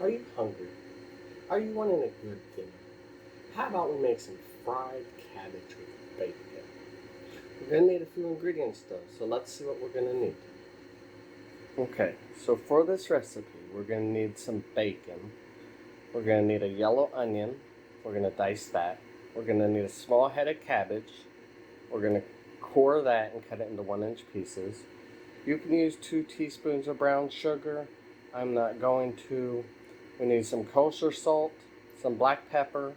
Are you hungry? Are you wanting a good dinner? How about we make some fried cabbage with bacon? We're going to need a few ingredients though, so let's see what we're going to need. Okay, so for this recipe, we're going to need some bacon. We're going to need a yellow onion. We're going to dice that. We're going to need a small head of cabbage. We're going to core that and cut it into 1-inch pieces. You can use 2 teaspoons of brown sugar. I'm not going to. We need some kosher salt, some black pepper,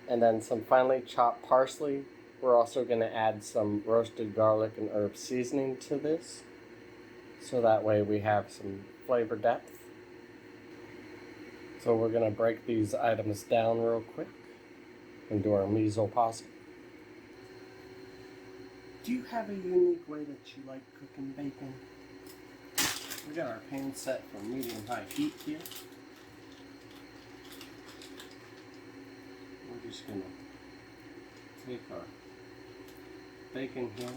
and then some finely chopped parsley. We're also going to add some roasted garlic and herb seasoning to this, so that way we have some flavor depth. So we're going to break these items down real quick and do our mise en place. Do you have a unique way that you like cooking bacon? We got our pan set for medium-high heat here. We're just going to take our bacon here.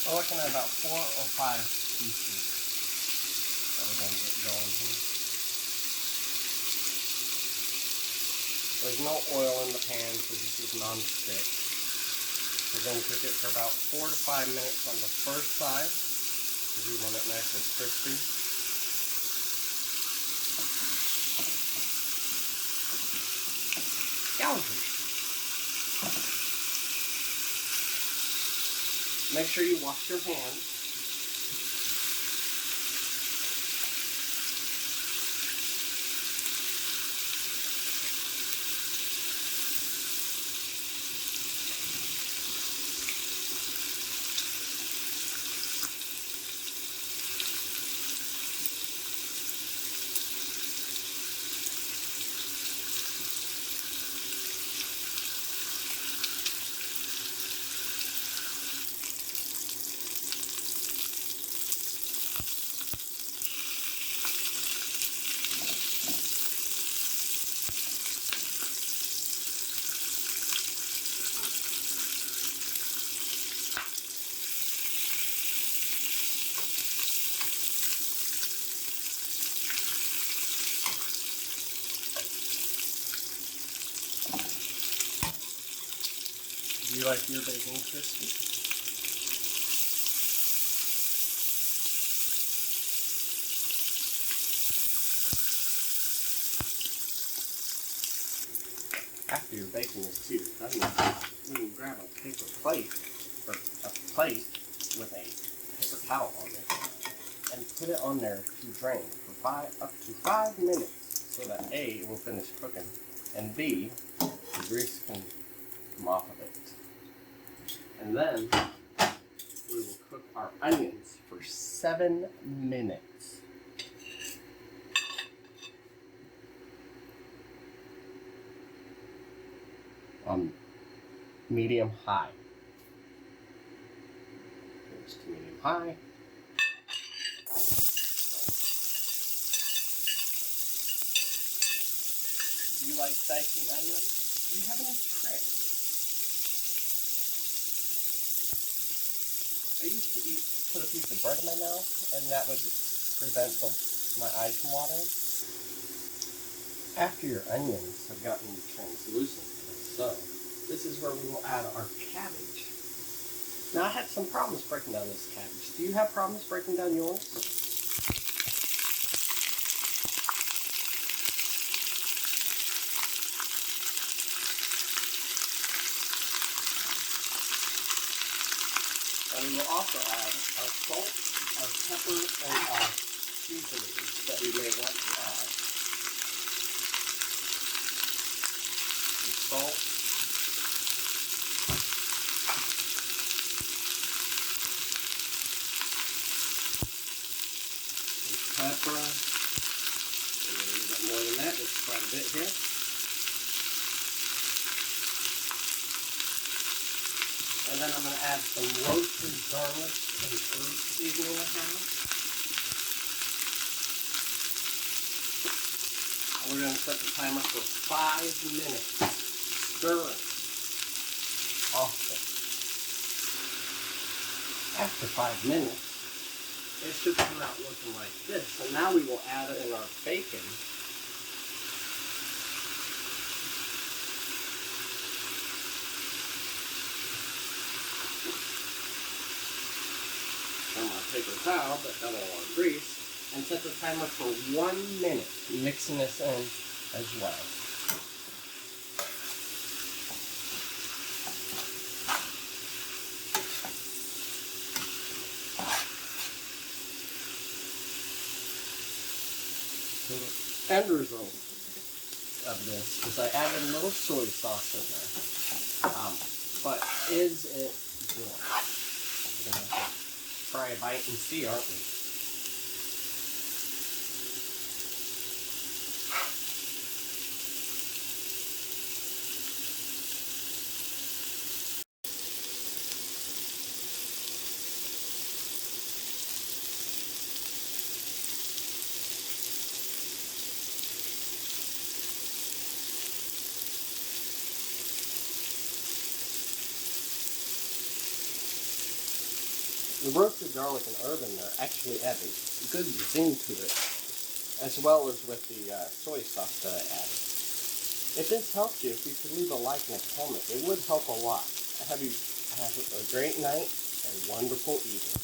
We're looking at about 4 or 5 pieces that we're going to get going here. There's no oil in the pan, so this is non-stick. We're going to cook it for about 4 to 5 minutes on the first side, because we want it nice and crispy. Yowzers! Make sure you wash your hands. Do you like your bacon crispy? After your bacon is seared, you can grab a paper plate, or a plate with a paper towel on it, and put it on there to drain for up to 5 minutes, so that A, it will finish cooking, and B, the grease can come off of it. And then we will cook our onions for 7 minutes. On medium high. Goes to medium high. Do you like dicing onions? Do you have any tricks? I used to put a piece of bread in my mouth, and that would prevent my eyes from watering. After your onions have gotten translucent, so this is where we will add our cabbage. Now I had some problems breaking down this cabbage. Do you have problems breaking down yours? And we will also add our salt, our pepper, and our seasonings that we may want to add. Salt, and pepper, and a little bit more than that, just quite a bit here. And then I'm going to add some roasted garlic and herb seasoning I have. And we're going to set the timer for 5 minutes. Stir it often. After 5 minutes, it should come out looking like this. And now we will add in our bacon. I'm going to take a towel, but I don't want to grease, and set the timer for 1 minute, mixing this in as well. So the end result of this is I added a little soy sauce in there. But is it good? We're going to have to try a bite and see, aren't we? The roasted garlic and herb in there actually add a good zing to it, as well as with the soy sauce that I added. If this helps you, if you could leave a like and a comment, it would help a lot. I have you have a great night and wonderful eating.